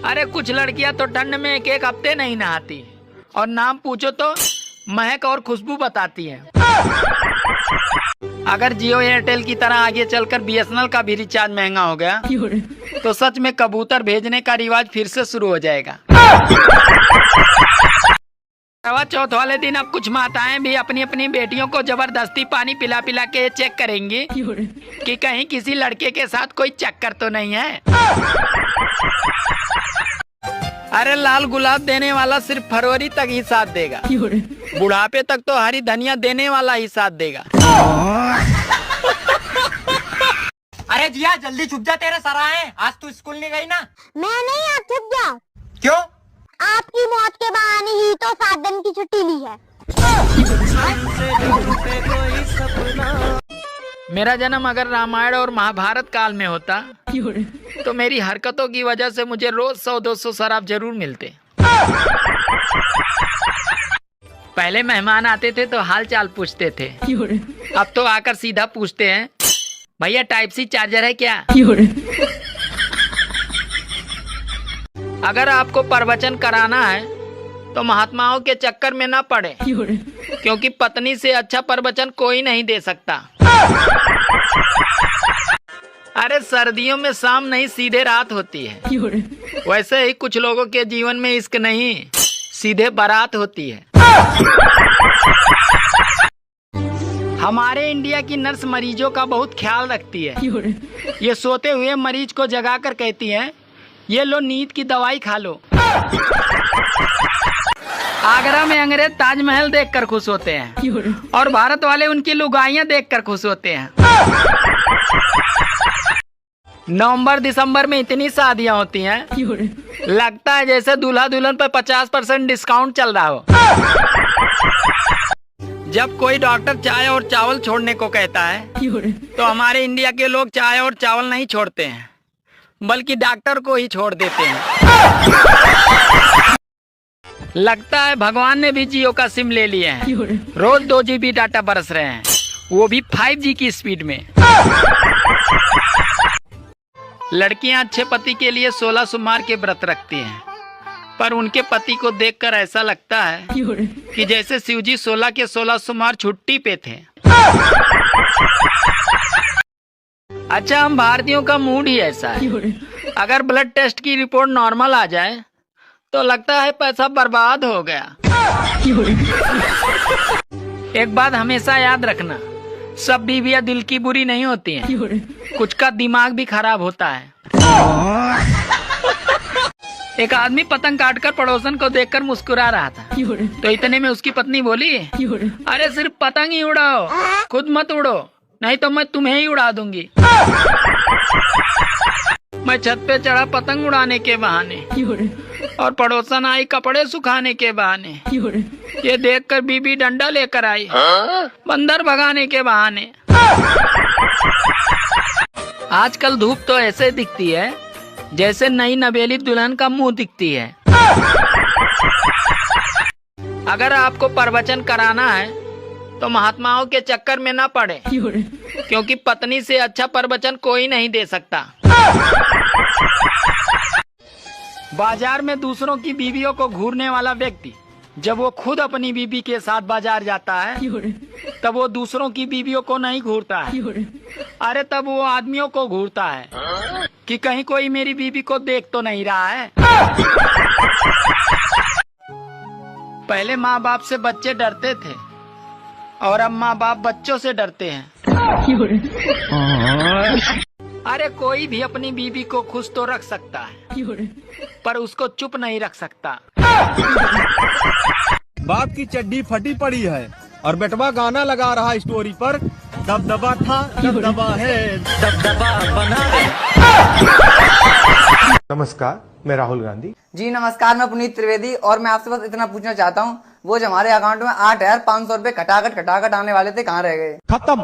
अरे कुछ लड़कियां तो ठंड में एक एक हफ्ते नहीं नहाती और नाम पूछो तो महक और खुशबू बताती हैं। अगर जियो एयरटेल की तरह आगे चलकर बीएसएनएल का भी रिचार्ज महंगा हो गया तो सच में कबूतर भेजने का रिवाज फिर से शुरू हो जाएगा। करवा चौथ वाले दिन अब कुछ माताएं भी अपनी अपनी बेटियों को जबरदस्ती पानी पिला पिला के चेक करेंगी कि कहीं किसी लड़के के साथ कोई चक्कर तो नहीं है। अरे लाल गुलाब देने वाला सिर्फ फरवरी तक ही साथ देगा, बुढ़ापे तक तो हरी धनिया देने वाला ही साथ देगा। अरे जिया जल्दी छुप जा, तेरे सर आए। आज तू स्कूल नहीं गई ना? मैं नहीं, आप छुप जाओ। क्यों? आपकी मौत के बहाने ही तो 7 दिन की छुट्टी ली है। मेरा जन्म अगर रामायण और महाभारत काल में होता तो मेरी हरकतों की वजह से मुझे रोज 100-200 शराब जरूर मिलते। पहले मेहमान आते थे तो हाल चाल पूछते थे, अब तो आकर सीधा पूछते हैं भैया टाइप सी चार्जर है क्या? अगर आपको प्रवचन कराना है तो महात्माओं के चक्कर में ना पड़े, क्योंकि पत्नी से अच्छा प्रवचन कोई नहीं दे सकता। अरे सर्दियों में शाम नहीं सीधे रात होती है, वैसे ही कुछ लोगों के जीवन में इश्क नहीं सीधे बारात होती है। हमारे इंडिया की नर्स मरीजों का बहुत ख्याल रखती है। ये सोते हुए मरीज को जगाकर कहती है ये लो नींद की दवाई खा लो। आगरा में अंग्रेज ताजमहल देखकर खुश होते हैं और भारत वाले उनकी लुगाइयां देखकर खुश होते हैं। नवंबर दिसंबर में इतनी शादियां होती हैं, लगता है जैसे दूल्हा दुल्हन पर 50% डिस्काउंट चल रहा हो। जब कोई डॉक्टर चाय और चावल छोड़ने को कहता है तो हमारे इंडिया के लोग चाय और चावल नहीं छोड़ते हैं, बल्कि डॉक्टर को ही छोड़ देते हैं। लगता है भगवान ने भी जियो का सिम ले लिया है, रोज 2 GB डाटा बरस रहे हैं, वो भी 5G की स्पीड में। लड़कियां अच्छे पति के लिए 16 सोमवार के व्रत रखती हैं, पर उनके पति को देखकर ऐसा लगता है कि जैसे शिवजी 16 के 16 सोमवार छुट्टी पे थे। अच्छा, हम भारतीयों का मूड ही ऐसा है, अगर ब्लड टेस्ट की रिपोर्ट नॉर्मल आ जाए तो लगता है पैसा बर्बाद हो गया। एक बात हमेशा याद रखना, सब बीवियां दिल की बुरी नहीं होती हैं, कुछ का दिमाग भी खराब होता है। एक आदमी पतंग काटकर पड़ोसन को देखकर मुस्कुरा रहा था, तो इतने में उसकी पत्नी बोली अरे सिर्फ पतंग ही उड़ाओ, खुद मत उड़ो, नहीं तो मैं तुम्हें ही उड़ा दूंगी। मैं छत पे चढ़ा पतंग उड़ाने के बहाने और पड़ोसन आई कपड़े सुखाने के बहाने। ये देखकर बीबी डंडा लेकर आई बंदर भगाने के बहाने। आजकल धूप तो ऐसे दिखती है जैसे नई नवेली दुल्हन का मुंह दिखती है। अगर आपको प्रवचन कराना है तो महात्माओं के चक्कर में ना पड़े, क्योंकि पत्नी से अच्छा प्रवचन कोई नहीं दे सकता। बाजार में दूसरों की बीवियों को घूरने वाला व्यक्ति जब वो खुद अपनी बीवी के साथ बाजार जाता है तब वो दूसरों की बीवियों को नहीं घूरता है, अरे तब वो आदमियों को घूरता है कि कहीं कोई मेरी बीवी को देख तो नहीं रहा है। पहले माँ बाप से बच्चे डरते थे और अब माँ बाप बच्चों से डरते हैं। अरे कोई भी अपनी बीवी को खुश तो रख सकता है, पर उसको चुप नहीं रख सकता। बाप की चड्डी फटी पड़ी है और बेटवा गाना लगा रहा स्टोरी पर, दबदबा था दबदबा है दबदबा बना है। नमस्कार, मैं राहुल गांधी। जी नमस्कार, मैं पुनीत त्रिवेदी और मैं आपसे बस इतना पूछना चाहता हूँ, वो जो हमारे अकाउंट में 8,500 रुपए खटाखट आने वाले थे, कहाँ रह गए? खत्म।